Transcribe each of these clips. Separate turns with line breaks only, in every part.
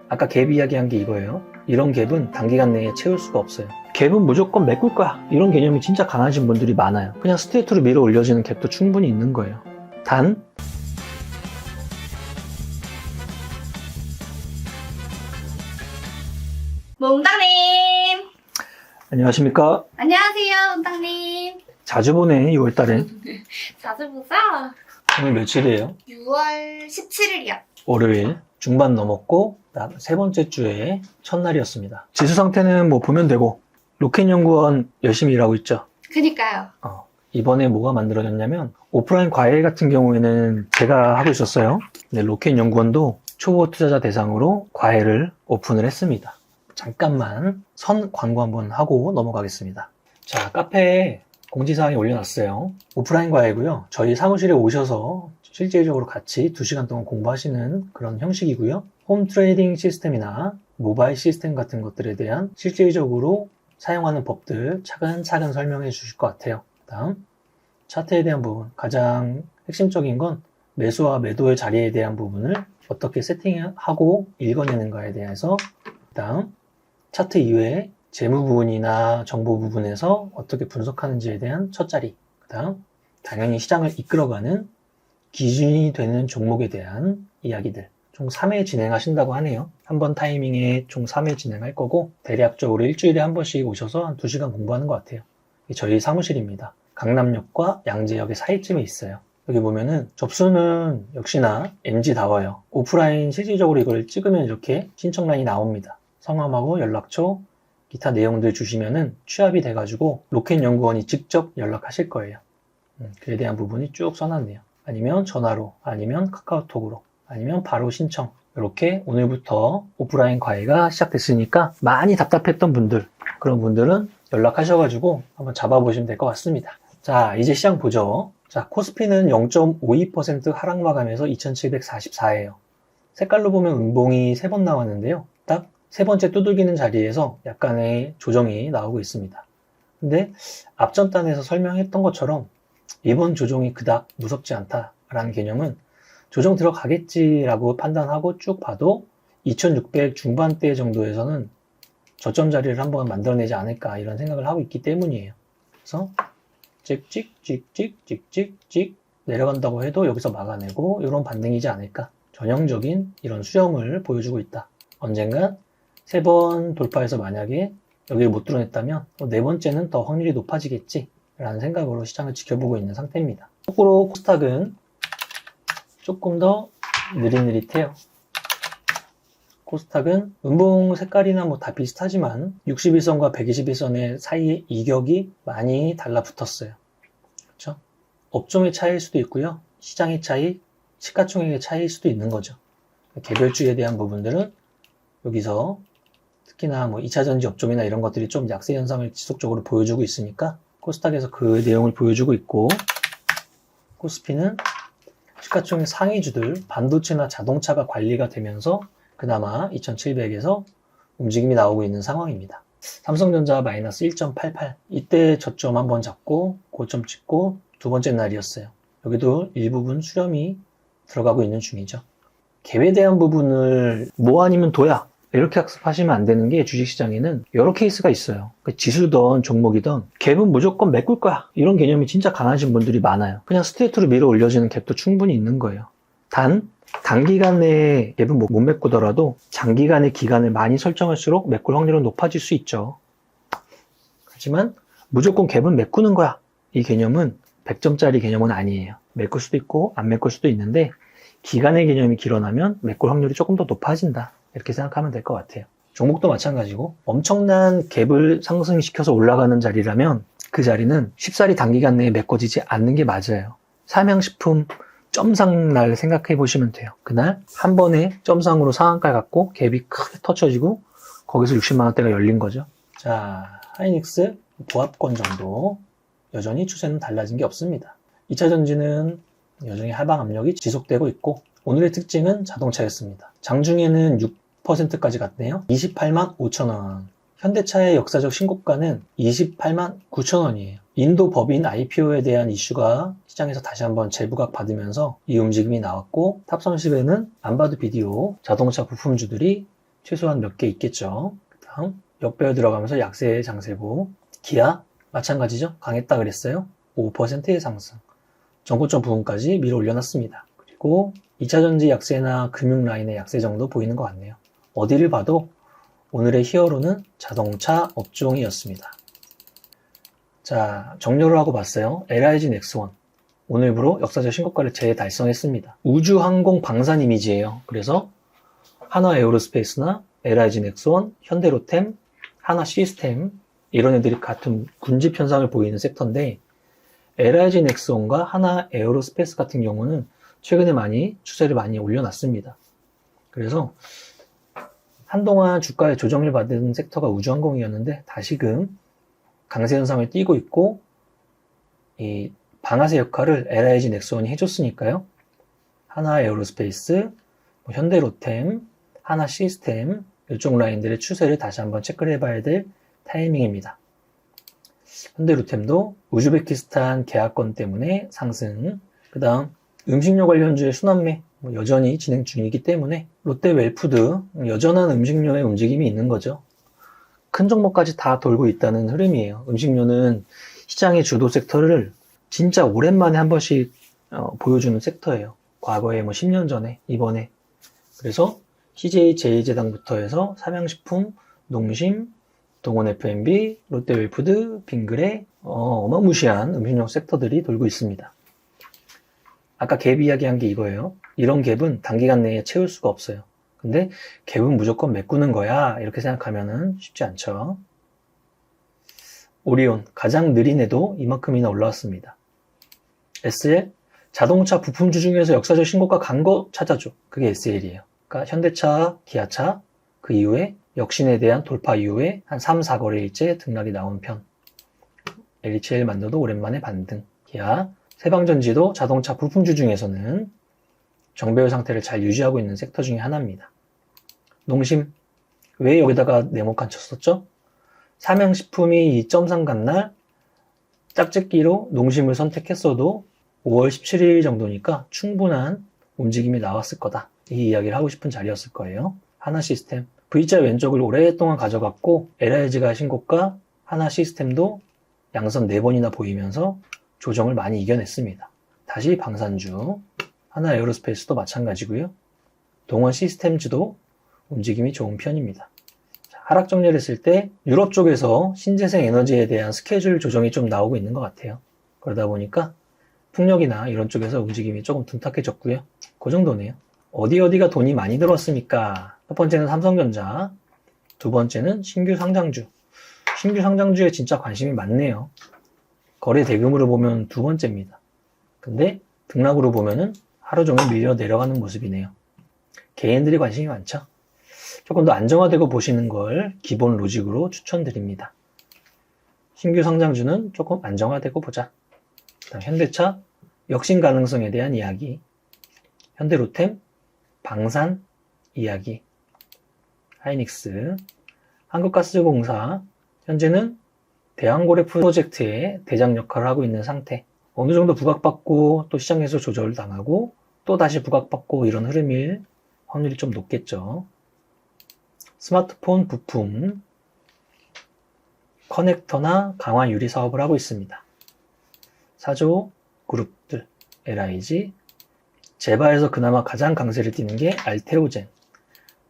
아까 갭 이야기한 게 이거예요. 이런 갭은 단기간 내에 채울 수가 없어요. 갭은 무조건 메꿀 거야. 이런 개념이 진짜 강하신 분들이 많아요. 그냥 스트레이트로 밀어 올려지는 갭도 충분히 있는 거예요. 단
몽땅님!
안녕하십니까?
안녕하세요, 몽땅님.
자주 보네 6월달에.
자주 보자.
오늘 며칠이에요?
6월 17일이요.
월요일 중반 넘었고 세 번째 주의 첫날이었습니다. 지수 상태는 뭐 보면 되고 로켓연구원 열심히 일하고 있죠.
그니까요.
이번에 뭐가 만들어졌냐면 오프라인 과외 같은 경우에는 제가 하고 있었어요. 근데 로켓연구원도 초보 투자자 대상으로 과외를 오픈을 했습니다. 잠깐만 선 광고 한번 하고 넘어가겠습니다. 자, 카페에 공지사항에 올려놨어요. 오프라인 과외고요. 저희 사무실에 오셔서 실질적으로 같이 2시간 동안 공부하시는 그런 형식이고요. 홈 트레이딩 시스템이나 모바일 시스템 같은 것들에 대한 실질적으로 사용하는 법들 차근차근 설명해 주실 것 같아요. 다음 차트에 대한 부분, 가장 핵심적인 건 매수와 매도의 자리에 대한 부분을 어떻게 세팅하고 읽어내는가에 대해서, 다음 차트 이외에 재무 부분이나 정보 부분에서 어떻게 분석하는지에 대한 첫 자리, 그 다음 당연히 시장을 이끌어가는 기준이 되는 종목에 대한 이야기들, 총 3회 진행하신다고 하네요. 한 번 타이밍에 총 3회 진행할 거고 대략적으로 일주일에 한 번씩 오셔서 한 2시간 공부하는 것 같아요. 저희 사무실입니다. 강남역과 양재역의 사이쯤에 있어요. 여기 보면은 접수는 역시나 MG다워요. 오프라인 실질적으로 이걸 찍으면 이렇게 신청란이 나옵니다. 성함하고 연락처, 기타 내용들 주시면은 취합이 돼가지고 로켓연구원이 직접 연락하실 거예요. 그에 대한 부분이 쭉 써놨네요. 아니면 전화로, 아니면 카카오톡으로, 아니면 바로 신청. 이렇게 오늘부터 오프라인 과외가 시작됐으니까 많이 답답했던 분들, 그런 분들은 연락하셔가지고 한번 잡아보시면 될 것 같습니다. 자, 이제 시장 보죠. 자, 코스피는 0.52% 하락 마감해서 2744예요. 색깔로 보면 음봉이 3번 나왔는데요. 딱 세 번째 두들기는 자리에서 약간의 조정이 나오고 있습니다. 근데 앞전 단에서 설명했던 것처럼 이번 조정이 그닥 무섭지 않다라는 개념은 조정 들어가겠지라고 판단하고 쭉 봐도 2600 중반대 정도에서는 저점 자리를 한번 만들어내지 않을까 이런 생각을 하고 있기 때문이에요. 그래서 찍찍찍찍찍찍찍 내려간다고 해도 여기서 막아내고 이런 반등이지 않을까. 전형적인 이런 수렴을 보여주고 있다. 언젠간 3번 돌파해서 만약에 여기를 못 뚫어냈다면 네 번째는 더 확률이 높아지겠지 라는 생각으로 시장을 지켜보고 있는 상태입니다. 거꾸로 코스닥은 조금 더 느릿느릿해요. 코스닥은 음봉 색깔이나 뭐 다 비슷하지만 61선과 121선의 사이의 이격이 많이 달라붙었어요. 그렇죠? 업종의 차이일 수도 있고요. 시장의 차이, 시가총액의 차이일 수도 있는 거죠. 개별주에 대한 부분들은 여기서 특히나 뭐 2차전지 업종이나 이런 것들이 좀 약세 현상을 지속적으로 보여주고 있으니까 코스닥에서 그 내용을 보여주고 있고, 코스피는 시가총액 상위주들 반도체나 자동차가 관리가 되면서 그나마 2700에서 움직임이 나오고 있는 상황입니다. 삼성전자 마이너스 1.88, 이때 저점 한번 잡고 고점 찍고 두 번째 날이었어요. 여기도 일부분 수렴이 들어가고 있는 중이죠. 갭에 대한 부분을 뭐 아니면 도야 이렇게 학습하시면 안 되는 게, 주식시장에는 여러 케이스가 있어요. 지수든 종목이든 갭은 무조건 메꿀 거야 이런 개념이 진짜 강하신 분들이 많아요. 그냥 스트레이트로 밀어 올려지는 갭도 충분히 있는 거예요. 단 단기간 내에 갭은 못 메꾸더라도 장기간의 기간을 많이 설정할수록 메꿀 확률은 높아질 수 있죠. 하지만 무조건 갭은 메꾸는 거야 이 개념은 100점짜리 개념은 아니에요. 메꿀 수도 있고 안 메꿀 수도 있는데 기간의 개념이 길어나면 메꿀 확률이 조금 더 높아진다 이렇게 생각하면 될 것 같아요. 종목도 마찬가지고 엄청난 갭을 상승시켜서 올라가는 자리라면 그 자리는 쉽사리 단기간 내에 메꿔지지 않는 게 맞아요. 삼양식품 점상 날 생각해 보시면 돼요. 그날 한 번에 점상으로 상한가 갖고 갭이 크게 터쳐지고 거기서 60만원대가 열린 거죠. 자, 하이닉스 보합권 정도 여전히 추세는 달라진 게 없습니다. 2차전지는 여전히 하방 압력이 지속되고 있고, 오늘의 특징은 자동차였습니다. 장중에는 6%까지 갔네요. 28만 5천원. 현대차의 역사적 신고가는 28만 9천원이에요. 인도 법인 IPO에 대한 이슈가 시장에서 다시 한번 재부각 받으면서 이 움직임이 나왔고, 탑30에는 안 봐도 비디오 자동차 부품주들이 최소한 몇 개 있겠죠. 그 다음 역배열 들어가면서 약세 장세고, 기아 마찬가지죠. 강했다 그랬어요. 5%의 상승. 전고점 부분까지 밀어 올려놨습니다. 그리고 2차전지 약세나 금융 라인의 약세 정도 보이는 것 같네요. 어디를 봐도 오늘의 히어로는 자동차 업종이었습니다. 자, 정리를 하고 봤어요. LIG 넥스원. 오늘부로 역사적 신고가를 재달성했습니다. 우주, 항공, 방산 이미지예요. 그래서 하나 에어로스페이스나 LIG 넥스원, 현대로템, 하나 시스템 이런 애들이 같은 군집 현상을 보이는 섹터인데, LIG 넥스원과 하나 에어로스페이스 같은 경우는 최근에 많이 추세를 많이 올려놨습니다. 그래서 한동안 주가의 조정을 받은 섹터가 우주항공이었는데 다시금 강세 현상을 띠고 있고, 이 방아쇠 역할을 LIG 넥스원이 해줬으니까요. 하나 에어로스페이스, 현대로템, 하나 시스템 이쪽 라인들의 추세를 다시 한번 체크를 해봐야 될 타이밍입니다. 현대로템도 우즈베키스탄 계약권 때문에 상승, 그 다음 음식료 관련주의 순환매 여전히 진행 중이기 때문에 롯데웰푸드 여전한 음식료의 움직임이 있는 거죠. 큰 종목까지 다 돌고 있다는 흐름이에요. 음식료는 시장의 주도 섹터를 진짜 오랜만에 한 번씩 보여주는 섹터예요. 과거에 10년 전에, 이번에. 그래서 CJ 제일제당부터 해서 삼양식품, 농심, 동원 F&B, 롯데웰푸드, 빙그레 어마무시한 음식료 섹터들이 돌고 있습니다. 아까 갭 이야기한 게 이거예요. 이런 갭은 단기간 내에 채울 수가 없어요. 근데 갭은 무조건 메꾸는 거야 이렇게 생각하면 쉽지 않죠. 오리온 가장 느린 애도 이만큼이나 올라왔습니다. SL 자동차 부품주 중에서 역사적 신고가 간 거 찾아줘. 그게 SL이에요. 그러니까 현대차, 기아차 그 이후에 역신에 대한 돌파 이후에 한 3, 4거래일째 등락이 나온 편. LHL 만도도 오랜만에 반등. 기아, 세방전지도 자동차 부품주 중에서는 정배열 상태를 잘 유지하고 있는 섹터 중에 하나입니다. 농심, 왜 여기다가 네모칸 쳤었죠? 삼양식품이 2.3 간 날 짝짓기로 농심을 선택했어도 5월 17일 정도니까 충분한 움직임이 나왔을 거다. 이 이야기를 하고 싶은 자리였을 거예요. 하나 시스템, V자 왼쪽을 오랫동안 가져갔고 LIG가 신고가, 하나 시스템도 양선 4번이나 보이면서 조정을 많이 이겨냈습니다. 다시 방산주, 하나 에어로스페이스도 마찬가지고요. 동원 시스템주도 움직임이 좋은 편입니다. 자, 하락 정리를 했을 때 유럽 쪽에서 신재생 에너지에 대한 스케줄 조정이 좀 나오고 있는 것 같아요. 그러다 보니까 풍력이나 이런 쪽에서 움직임이 조금 둔탁해졌고요. 그 정도네요. 어디가 돈이 많이 들어왔습니까? 첫 번째는 삼성전자, 두 번째는 신규 상장주. 신규 상장주에 진짜 관심이 많네요. 거래 대금으로 보면 두 번째입니다. 근데 등락으로 보면은 하루 종일 밀려 내려가는 모습이네요. 개인들이 관심이 많죠. 조금 더 안정화되고 보시는 걸 기본 로직으로 추천드립니다. 신규 상장주는 조금 안정화되고 보자. 그다음 현대차, 역신 가능성에 대한 이야기. 현대로템, 방산 이야기. 하이닉스, 한국가스공사, 현재는 대왕고래 프로젝트의 대장 역할을 하고 있는 상태. 어느 정도 부각받고 또 시장에서 조절을 당하고 또 다시 부각받고 이런 흐름일 확률이 좀 높겠죠. 스마트폰 부품, 커넥터나 강화 유리 사업을 하고 있습니다. 사조 그룹들, LIG, 제바에서 그나마 가장 강세를 띠는 게 알테오젠,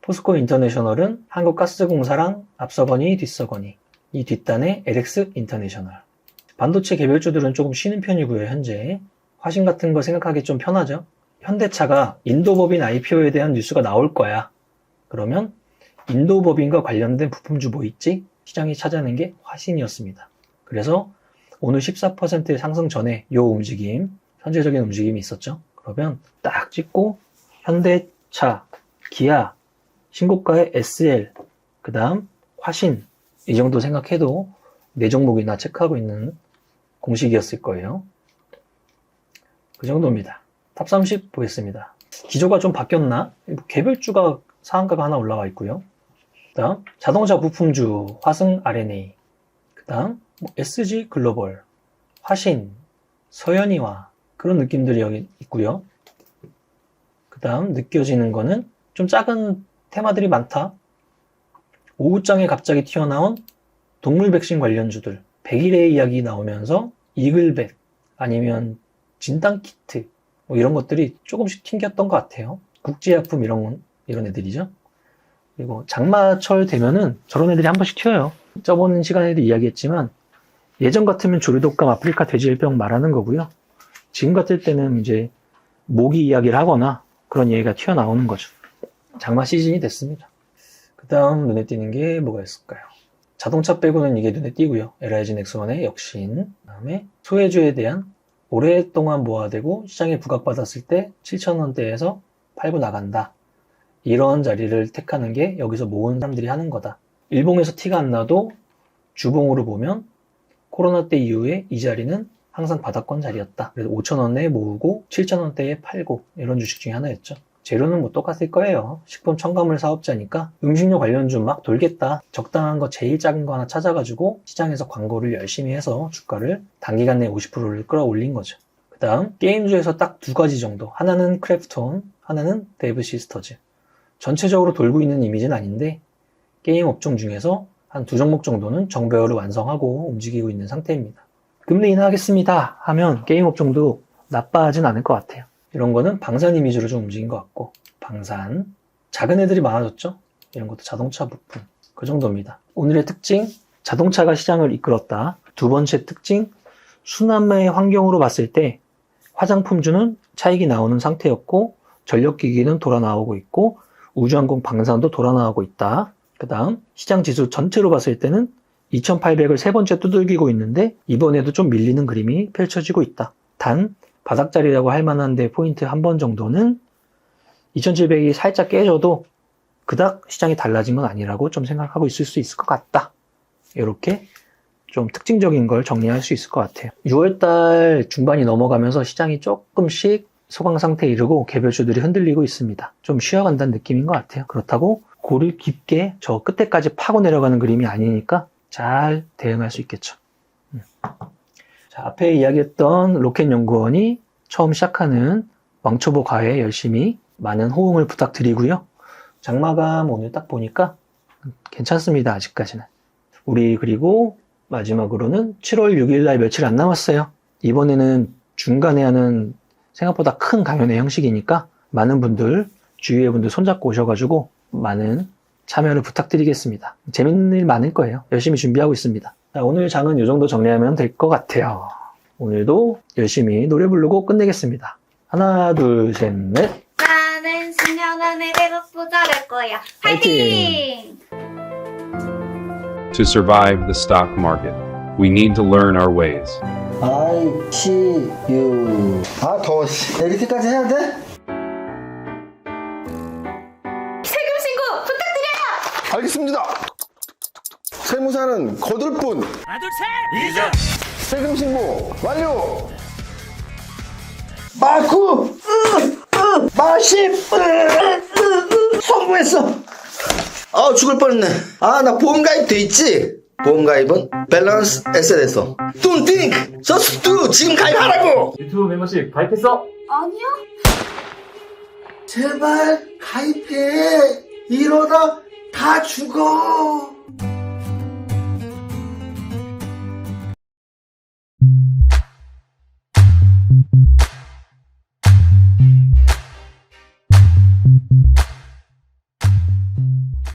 포스코 인터내셔널은 한국가스공사랑 앞서거니 뒤서거니, 이 뒷단에 LX 인터내셔널. 반도체 개별주들은 조금 쉬는 편이고요. 현재 화신 같은 거 생각하기 좀 편하죠. 현대차가 인도법인 IPO에 대한 뉴스가 나올 거야. 그러면 인도법인과 관련된 부품주 뭐 있지? 시장이 찾아낸 게 화신이었습니다. 그래서 오늘 14%의 상승 전에 요 움직임, 현재적인 움직임이 있었죠. 그러면 딱 찍고 현대차, 기아, 신고가의 SL, 그 다음 화신 이 정도 생각해도 네 종목이나 체크하고 있는 공식이었을 거예요. 그 정도입니다. 탑 30 보겠습니다. 기조가 좀 바뀌었나? 개별주가 상한가가 하나 올라와 있고요. 그 다음 자동차 부품주 화승 RNA, 그 다음 SG 글로벌, 화신, 서현이와 그런 느낌들이 여기 있고요. 그 다음 느껴지는 거는 좀 작은 테마들이 많다. 오후장에 갑자기 튀어나온 동물 백신 관련주들, 100일의 이야기 나오면서 이글벳 아니면 진단키트 뭐 이런 것들이 조금씩 튕겼던 것 같아요. 국제약품 이런 애들이죠. 그리고 장마철 되면은 저런 애들이 한 번씩 튀어요. 저번 시간에도 이야기했지만 예전 같으면 조류독감, 아프리카 돼지열병 말하는 거고요. 지금 같을 때는 이제 모기 이야기를 하거나 그런 얘기가 튀어나오는 거죠. 장마 시즌이 됐습니다. 그 다음 눈에 띄는 게 뭐가 있을까요? 자동차 빼고는 이게 눈에 띄고요. LIG 넥슨의 역신, 그 다음에 소해주에 대한 오랫동안 모아되고 시장에 부각받았을 때 7,000원대에서 팔고 나간다. 이런 자리를 택하는 게 여기서 모은 사람들이 하는 거다. 일봉에서 티가 안 나도 주봉으로 보면 코로나 때 이후에 이 자리는 항상 바닥권 자리였다. 그래서 5,000원에 모으고 7,000원대에 팔고 이런 주식 중에 하나였죠. 재료는 뭐 똑같을 거예요. 식품 첨가물 사업자니까 음식료 관련주 막 돌겠다. 적당한 거 제일 작은 거 하나 찾아가지고 시장에서 광고를 열심히 해서 주가를 단기간 내에 50%를 끌어올린 거죠. 그 다음 게임주에서 딱 두 가지 정도. 하나는 크래프톤, 하나는 데브 시스터즈. 전체적으로 돌고 있는 이미지는 아닌데 게임 업종 중에서 한 두 종목 정도는 정배열을 완성하고 움직이고 있는 상태입니다. 금리 인하하겠습니다 하면 게임 업종도 나빠하진 않을 것 같아요. 이런 거는 방산 이미지로 좀 움직인 것 같고, 방산. 작은 애들이 많아졌죠? 이런 것도 자동차 부품. 그 정도입니다. 오늘의 특징, 자동차가 시장을 이끌었다. 두 번째 특징, 순환매의 환경으로 봤을 때 화장품주는 차익이 나오는 상태였고, 전력기기는 돌아 나오고 있고, 우주항공 방산도 돌아 나오고 있다. 그 다음, 시장 지수 전체로 봤을 때는 2800을 세 번째 두들기고 있는데, 이번에도 좀 밀리는 그림이 펼쳐지고 있다. 단, 바닥자리라고 할 만한데 포인트 한 번 정도는 2700이 살짝 깨져도 그닥 시장이 달라진 건 아니라고 좀 생각하고 있을 수 있을 것 같다. 이렇게 좀 특징적인 걸 정리할 수 있을 것 같아요. 6월달 중반이 넘어가면서 시장이 조금씩 소강 상태에 이르고 개별주들이 흔들리고 있습니다. 좀 쉬어간다는 느낌인 것 같아요. 그렇다고 고를 깊게 저 끝에까지 파고 내려가는 그림이 아니니까 잘 대응할 수 있겠죠. 자, 앞에 이야기했던 로켓연구원이 처음 시작하는 왕초보 과외에 열심히 많은 호응을 부탁드리고요. 장마감 오늘 딱 보니까 괜찮습니다. 아직까지는. 우리 그리고 마지막으로는 7월 6일 날 며칠 안 남았어요. 이번에는 중간에 하는 생각보다 큰 강연의 형식이니까 많은 분들, 주위의 분들 손잡고 오셔가지고 많은 참여를 부탁드리겠습니다. 재밌는 일 많을 거예요. 열심히 준비하고 있습니다. 자, 오늘 장은 이 정도 정리하면 될 것 같아요. 오늘도 열심히 노래 부르고 끝내겠습니다. 하나, 둘, 셋, 넷.
나는 10년 안에 대박 부자될 거야.
파이팅!
파이팅!
To survive the stock market, we need to learn our ways.
I see you. 아, 더워. 이렇게까지 해야 돼?
세금 신고 부탁드려요!
알겠습니다. 세무사는 거둘 뿐.
하나 둘 셋!
세금 신고 완료. 마구 마십 성공했어. 아, 죽을 뻔했네. 아, 나 보험가입 돼 있지? 보험가입은 밸런스 에셋에서 Don't think, just do. 지금 가입하라고.
유튜브 멤버십 가입했어?
아니요?
제발 가입해. 이러다 다 죽어.